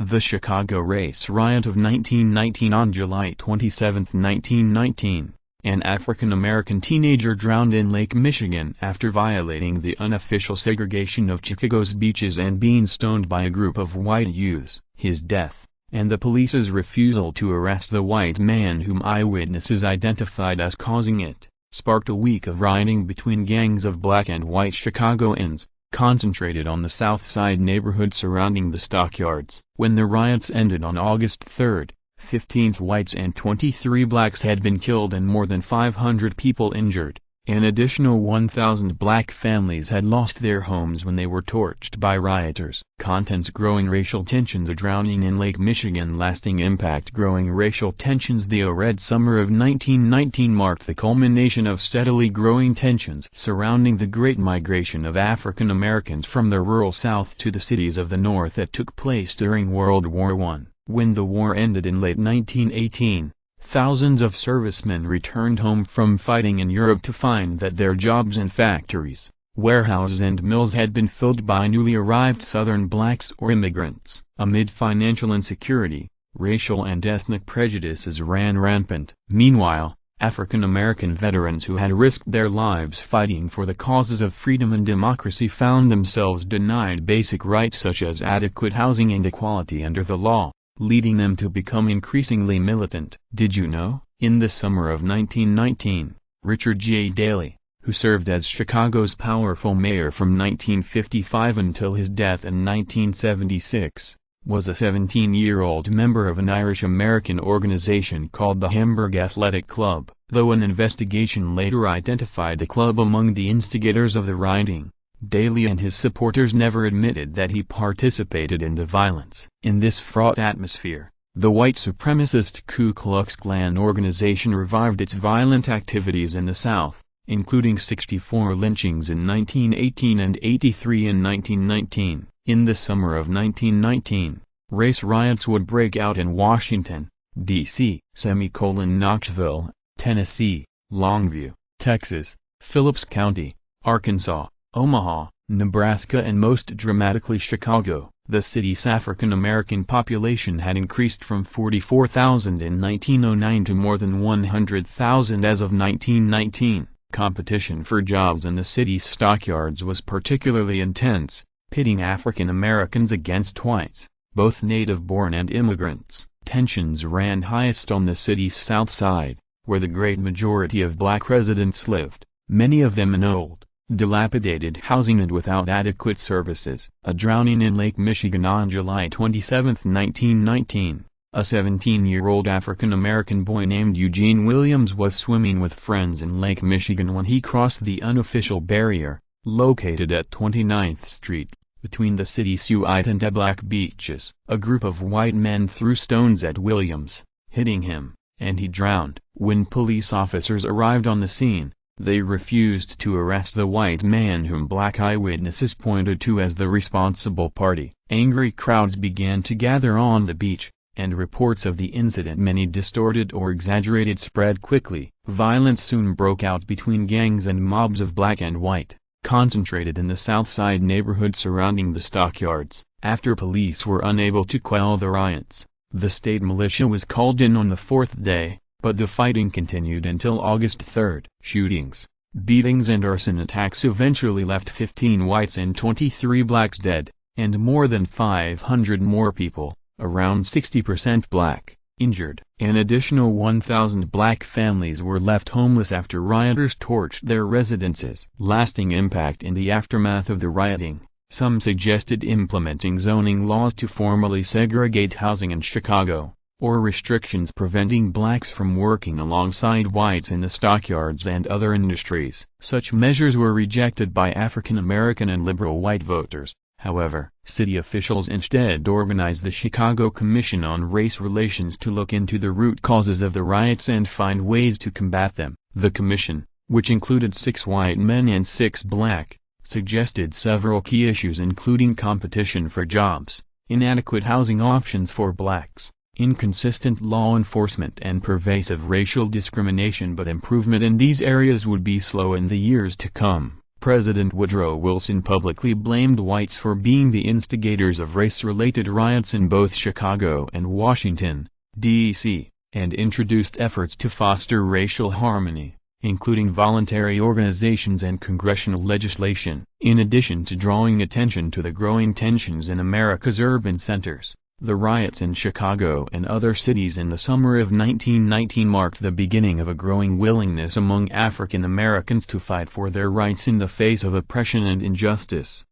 The Chicago race riot of 1919. On July 27, 1919, an African-American teenager drowned in Lake Michigan after violating the unofficial segregation of Chicago's beaches and being stoned by a group of white youths. His death, and the police's refusal to arrest the white man whom eyewitnesses identified as causing it, sparked a week of rioting between gangs of black and white Chicagoans, concentrated on the South Side neighborhood surrounding the stockyards. When the riots ended on August 3, 15 whites and 23 blacks had been killed and more than 500 people injured. An additional 1,000 black families had lost their homes when they were torched by rioters. Contents: growing racial tensions. A drowning in Lake Michigan. Lasting impact. Growing racial tensions. The red summer of 1919 marked the culmination of steadily growing tensions surrounding the Great Migration of African Americans from the rural South to the cities of the North that took place during World War I. When the war ended in late 1918, thousands of servicemen returned home from fighting in Europe to find that their jobs in factories, warehouses and mills had been filled by newly arrived Southern blacks or immigrants. Amid financial insecurity, racial and ethnic prejudices ran rampant. Meanwhile, African American veterans who had risked their lives fighting for the causes of freedom and democracy found themselves denied basic rights such as adequate housing and equality under the law, leading them to become increasingly militant. Did you know? In the summer of 1919, Richard J. Daley, who served as Chicago's powerful mayor from 1955 until his death in 1976, was a 17-year-old member of an Irish-American organization called the Hamburg Athletic Club. Though an investigation later identified the club among the instigators of the rioting, Daley and his supporters never admitted that he participated in the violence. In this fraught atmosphere, the white supremacist Ku Klux Klan organization revived its violent activities in the South, including 64 lynchings in 1918 and 83 in 1919. In the summer of 1919, race riots would break out in Washington, D.C., Knoxville, Tennessee, Longview, Texas, Phillips County, Arkansas, Omaha, Nebraska and most dramatically Chicago. The city's African-American population had increased from 44,000 in 1909 to more than 100,000 as of 1919. Competition for jobs in the city's stockyards was particularly intense, pitting African Americans against whites, both native-born and immigrants. Tensions ran highest on the city's south side, where the great majority of black residents lived, many of them in old, dilapidated housing and without adequate services. A drowning in Lake Michigan. On July 27, 1919, a 17-year-old African-American boy named Eugene Williams was swimming with friends in Lake Michigan when he crossed the unofficial barrier, located at 29th Street, between the city's white and black beaches. A group of white men threw stones at Williams, hitting him, and he drowned. When police officers arrived on the scene, they refused to arrest the white man whom black eyewitnesses pointed to as the responsible party. Angry crowds began to gather on the beach, and reports of the incident, many distorted or exaggerated, spread quickly. Violence soon broke out between gangs and mobs of black and white, concentrated in the South Side neighborhood surrounding the stockyards. After police were unable to quell the riots, the state militia was called in on the fourth day, but the fighting continued until August 3. Shootings, beatings and arson attacks eventually left 15 whites and 23 blacks dead, and more than 500 more people, around 60% black, injured. An additional 1,000 black families were left homeless after rioters torched their residences. Lasting impact. In the aftermath of the rioting, some suggested implementing zoning laws to formally segregate housing in Chicago, or restrictions preventing blacks from working alongside whites in the stockyards and other industries. Such measures were rejected by African American and liberal white voters. However, city officials instead organized the Chicago Commission on Race Relations to look into the root causes of the riots and find ways to combat them. The commission, which included 6 white men and 6 black, suggested several key issues including competition for jobs, inadequate housing options for blacks, inconsistent law enforcement and pervasive racial discrimination. But improvement in these areas would be slow in the years to come. President Woodrow Wilson publicly blamed whites for being the instigators of race-related riots in both Chicago and Washington, D.C., and introduced efforts to foster racial harmony, including voluntary organizations and congressional legislation. In addition to drawing attention to the growing tensions in America's urban centers, the riots in Chicago and other cities in the summer of 1919 marked the beginning of a growing willingness among African Americans to fight for their rights in the face of oppression and injustice.